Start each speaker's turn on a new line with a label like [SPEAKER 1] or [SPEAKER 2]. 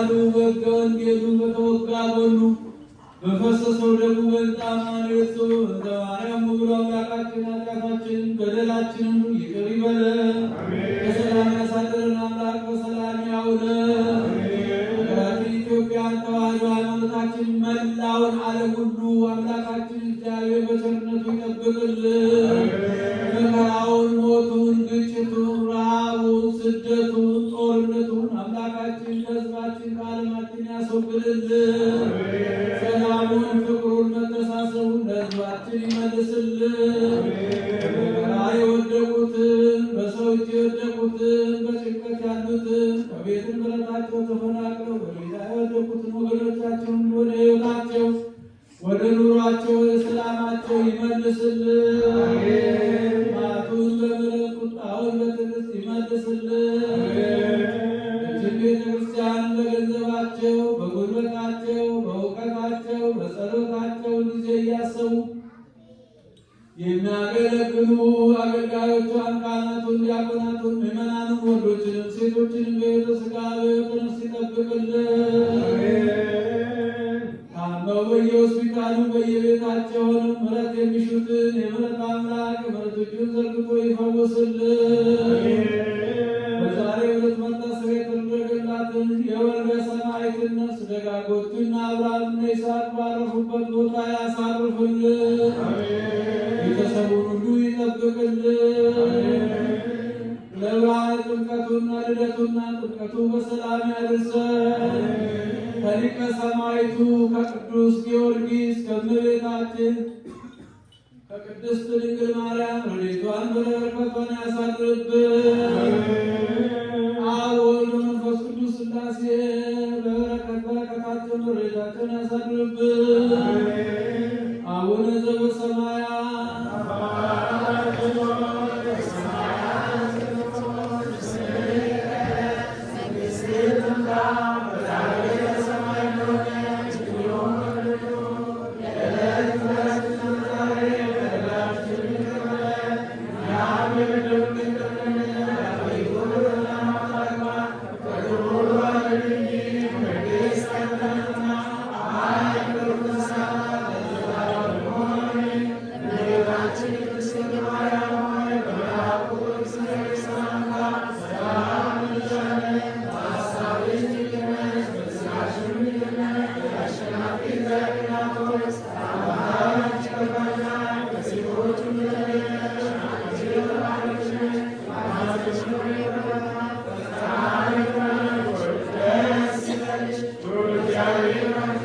[SPEAKER 1] በቃሉ በወንጌሉ በተወጋ ጎኑ በፈሰሰው ደሙ በጣም አለቶ እንደ ማርያም ሙሉ አምላካችን ኃጢአታችንን በደላችንን ይቅር ይበለን። በሰላም ያሳድረን አምላክ በሰላም ያውለን። ኢትዮጵያን ተዋሕዶ ሃይማኖታችን መላውን ዓለም ሁሉ አምላካችን እግዚአብሔር በቸርነቱ ይጠብቅልን። መከራውን፣ ሞቱን፣ ግጭቱን፣ ረሃቡን፣ ስደቱን፣ ጦርነቱን አምላካችን ለሕዝባችን ከዓለማችን ያስወግድልን። ሰላሙን፣ ፍቅሩን፣ መተሳሰቡን ለሕዝባችን ይመልስልን። በመከራ የወደቁትን፣ በሰው እጅ የወደቁትን፣ በጭንቀት ያሉትን፣ ከቤት ንብረታቸው ተፈናቅለው በሜዳ የወደቁትን ወገኖቻቸውን ወደ ሕይወታቸው፣ ወደ ኑሯቸው፣ ወደ ሰላማቸው ይመልስልን። መዓቱን በምሕረት ቁጣውን በትዕግስት ይመልስልን። እችን ቤተ ክርስቲያን በገንዘባቸው፣ በጉልበታቸው፣ በእውቀታቸው፣ በጸሎታቸው ጊዜ እያሰቡ የሚያገለግሉ አገልጋዮቿን፣ ካህናቱን፣ ዲያቆናቱን፣ ምዕመናኑን፣ ወንዶችንም ሴቶችንም በሕይወተ ሥጋ በሕይወተ ነፍስ ይጠብቅልን። ታመው በየሆስፒታሉ በየቤታቸው ሆነው ምሕረት የሚሹትን የምሕረት አምላክ ምሕረት እጁን ዘርግቶ ይፈውስልን። በዛሬው ዕለት መታሰቢያ የተደረገላትን የወልደ ሰማዕትን ነፍስ ደጋጎቹና አብርሃምና ይስሐቅ ባረፉበት ቦታ ያሳርፍልን። ቤተሰቡን ሁሉ ይጠብቅልን። ለብርሃነ ጥምቀቱና ልደቱና ጥምቀቱ በሰላም ያድርሰን። ከሊቀ ሰማዕቱ ከቅዱስ ጊዮርጊስ ከእመቤታችን ከቅድስት ድንግል ማርያም ረድኤቷን በረከቷን ያሳድርብን። አብ ወልድ መንፈስ ቅዱስ ሥላሴ በረከታቸውን ረድኤታቸውን ያሳድርብን። አቡነ ዘበሰማያት
[SPEAKER 2] Gloria